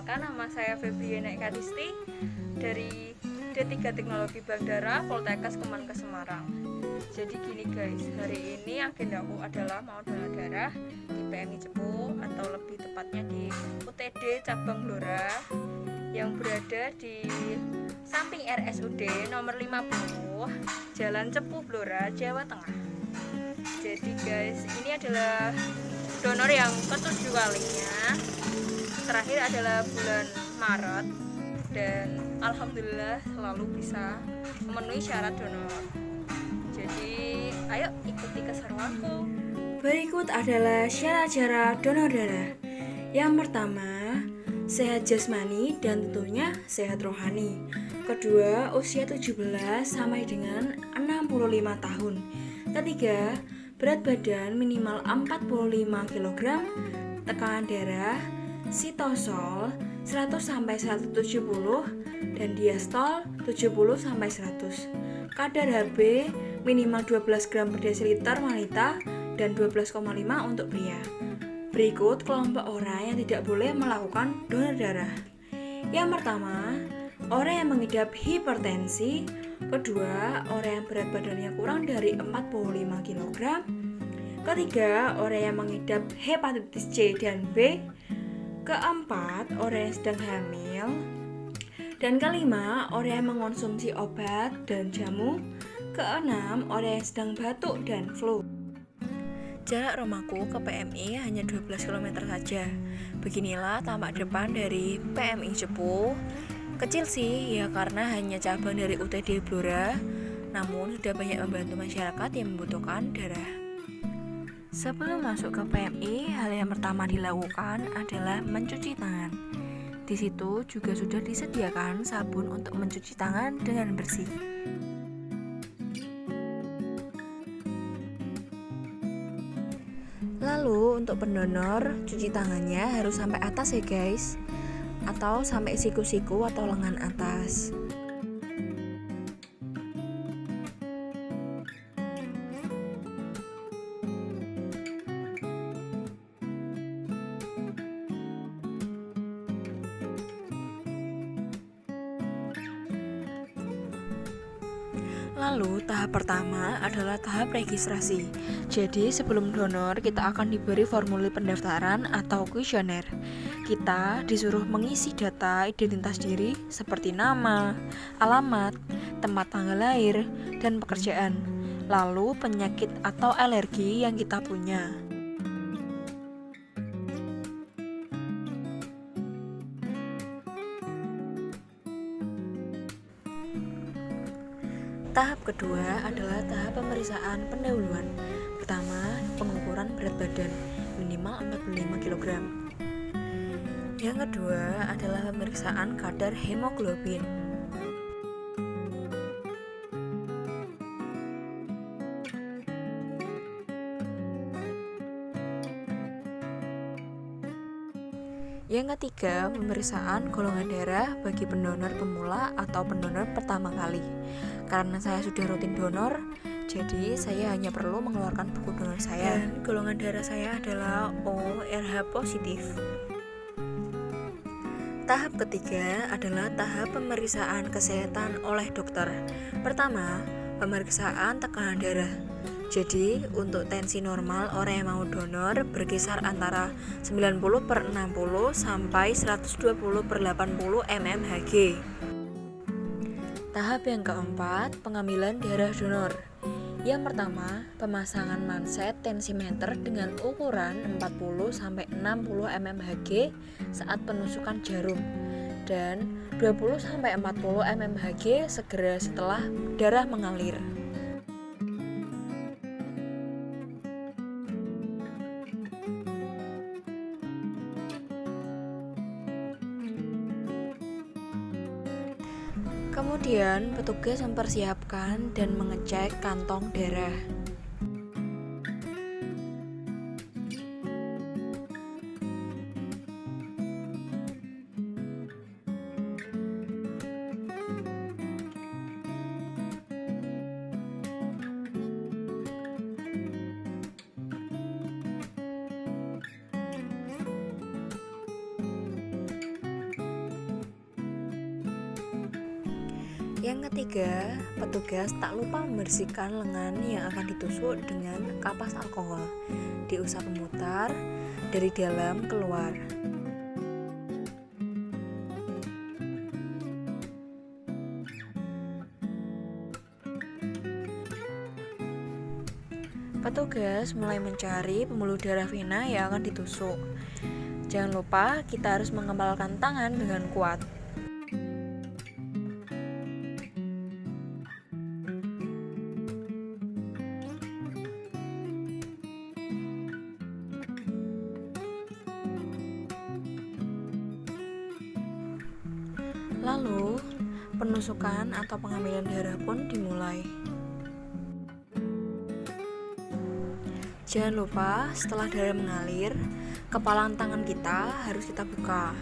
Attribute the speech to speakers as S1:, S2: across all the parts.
S1: Perkenalkan, nama saya Febriana Ekaristi dari D3 Teknologi Bank Darah Poltekkes Kemenkes Semarang. Jadi gini guys, hari ini agendaku adalah mau donor darah di PMI Cepu atau lebih tepatnya di UTD Cabang Blora yang berada di samping RSUD nomor 50 Jalan Cepu Blora, Jawa Tengah. Jadi guys, ini adalah donor yang ke-7 kalinya. Terakhir adalah bulan Maret dan alhamdulillah selalu bisa memenuhi syarat donor. Jadi ayo ikuti keseruanku.
S2: Berikut adalah syarat-syarat donor darah. Yang pertama, sehat jasmani dan tentunya sehat rohani. Kedua, usia 17 sampai dengan 65 tahun. Ketiga, berat badan minimal 45 kg, tekanan darah sitosol 100 sampai 170 dan diastol 70 sampai 100. Kadar Hb minimal 12 gram per desiliter wanita dan 12,5 untuk pria. Berikut kelompok orang yang tidak boleh melakukan donor darah. Yang pertama, orang yang mengidap hipertensi. Kedua, orang yang berat badannya kurang dari 45 kg. Ketiga, orang yang mengidap hepatitis C dan B. Keempat, orang yang sedang hamil. Dan kelima, orang yang mengonsumsi obat dan jamu. Keenam, orang yang sedang batuk dan flu. Jarak rumahku ke PMI hanya 12 km saja. Beginilah tampak depan dari PMI Cepu. Kecil sih ya karena hanya cabang dari UTD Blora, namun sudah banyak membantu masyarakat yang membutuhkan darah. Sebelum masuk ke PMI, hal yang pertama dilakukan adalah mencuci tangan. Di situ juga sudah disediakan sabun untuk mencuci tangan dengan bersih. Lalu untuk pendonor, cuci tangannya harus sampai atas ya guys, atau sampai siku-siku atau lengan atas. Lalu tahap pertama adalah tahap registrasi. Jadi sebelum donor kita akan diberi formulir pendaftaran atau kuesioner. Kita disuruh mengisi data identitas diri seperti nama, alamat, tempat tanggal lahir, dan pekerjaan. Lalu penyakit atau alergi yang kita punya. Tahap kedua adalah tahap pemeriksaan pendahuluan. Pertama, pengukuran berat badan minimal 45 kg. Yang kedua adalah pemeriksaan kadar hemoglobin. Yang ketiga, pemeriksaan golongan darah bagi pendonor pemula atau pendonor pertama kali. Karena saya sudah rutin donor, jadi saya hanya perlu mengeluarkan buku donor saya. Dan golongan darah saya adalah ORH positif. Tahap ketiga adalah tahap pemeriksaan kesehatan oleh dokter. Pertama, pemeriksaan tekanan darah. Jadi untuk tensi normal orang yang mau donor berkisar antara 90/60 sampai 120/80 mmHg. Tahap yang keempat, pengambilan darah donor. Yang pertama, pemasangan manset tensimeter dengan ukuran 40/60 mmHg saat penusukan jarum dan 20/40 mmHg segera setelah darah mengalir. Kemudian petugas mempersiapkan dan mengecek kantong darah. Yang ketiga, petugas tak lupa membersihkan lengan yang akan ditusuk dengan kapas alkohol. Diusap memutar dari dalam keluar. Petugas mulai mencari pembuluh darah vena yang akan ditusuk. Jangan lupa kita harus mengepalkan tangan dengan kuat. Lalu, penusukan atau pengambilan darah pun dimulai. Jangan lupa setelah darah mengalir, kepalan tangan kita harus kita buka.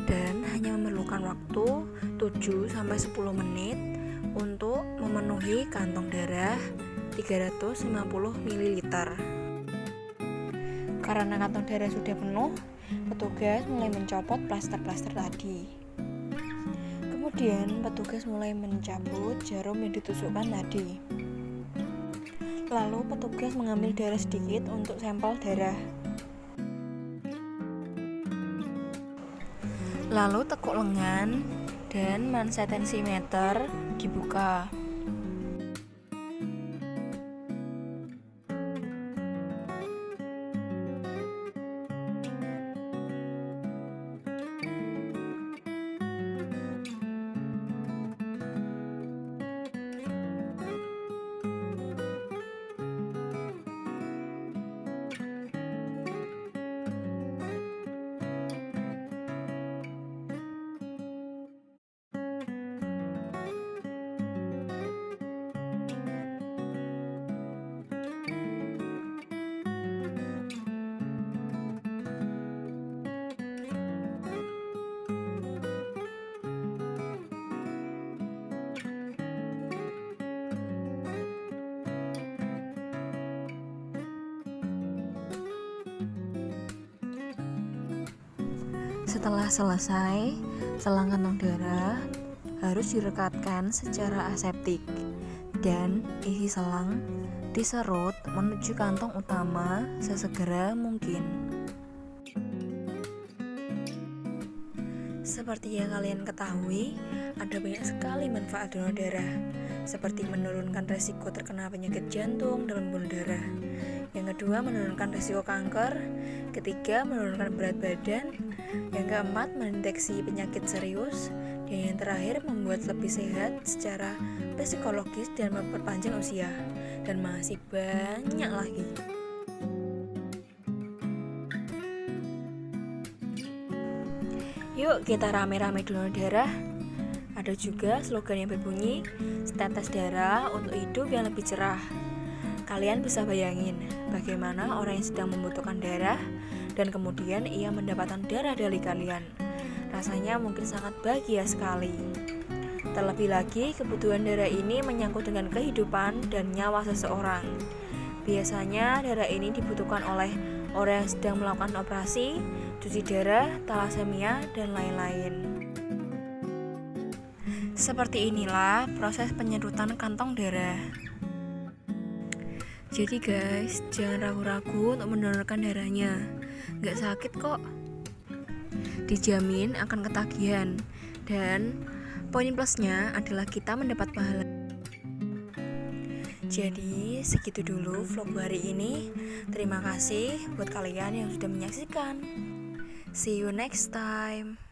S2: Dan hanya memerlukan waktu 7-10 menit untuk memenuhi kantong darah 350 ml. Karena kantong darah sudah penuh, petugas mulai mencopot plaster-plaster tadi. Kemudian petugas mulai mencabut jarum yang ditusukkan tadi. Lalu petugas mengambil darah sedikit untuk sampel darah. Lalu tekuk lengan dan manset tensimeter dibuka. Setelah selesai, selang kantong darah harus direkatkan secara aseptik dan isi selang diserut menuju kantong utama sesegera mungkin. Seperti yang kalian ketahui, ada banyak sekali manfaat donor darah, seperti menurunkan resiko terkena penyakit jantung dan pembuluh darah. Yang kedua, menurunkan risiko kanker. Ketiga, menurunkan berat badan. Yang keempat, mendeteksi penyakit serius. Dan yang terakhir, membuat lebih sehat secara psikologis dan memperpanjang usia. Dan masih banyak lagi. Yuk kita rame-rame donor darah. Ada juga slogan yang berbunyi, setetes darah untuk hidup yang lebih cerah. Kalian bisa bayangin bagaimana orang yang sedang membutuhkan darah dan kemudian ia mendapatkan darah dari kalian. Rasanya mungkin sangat bahagia sekali. Terlebih lagi, kebutuhan darah ini menyangkut dengan kehidupan dan nyawa seseorang. Biasanya darah ini dibutuhkan oleh orang yang sedang melakukan operasi, cuci darah, talasemia, dan lain-lain. Seperti inilah proses penyedotan kantong darah. Jadi guys, jangan ragu-ragu untuk mendonorkan darahnya. Gak sakit kok. Dijamin akan ketagihan. Dan poin plusnya adalah kita mendapat pahala. Jadi segitu dulu vlog hari ini. Terima kasih buat kalian yang sudah menyaksikan. See you next time.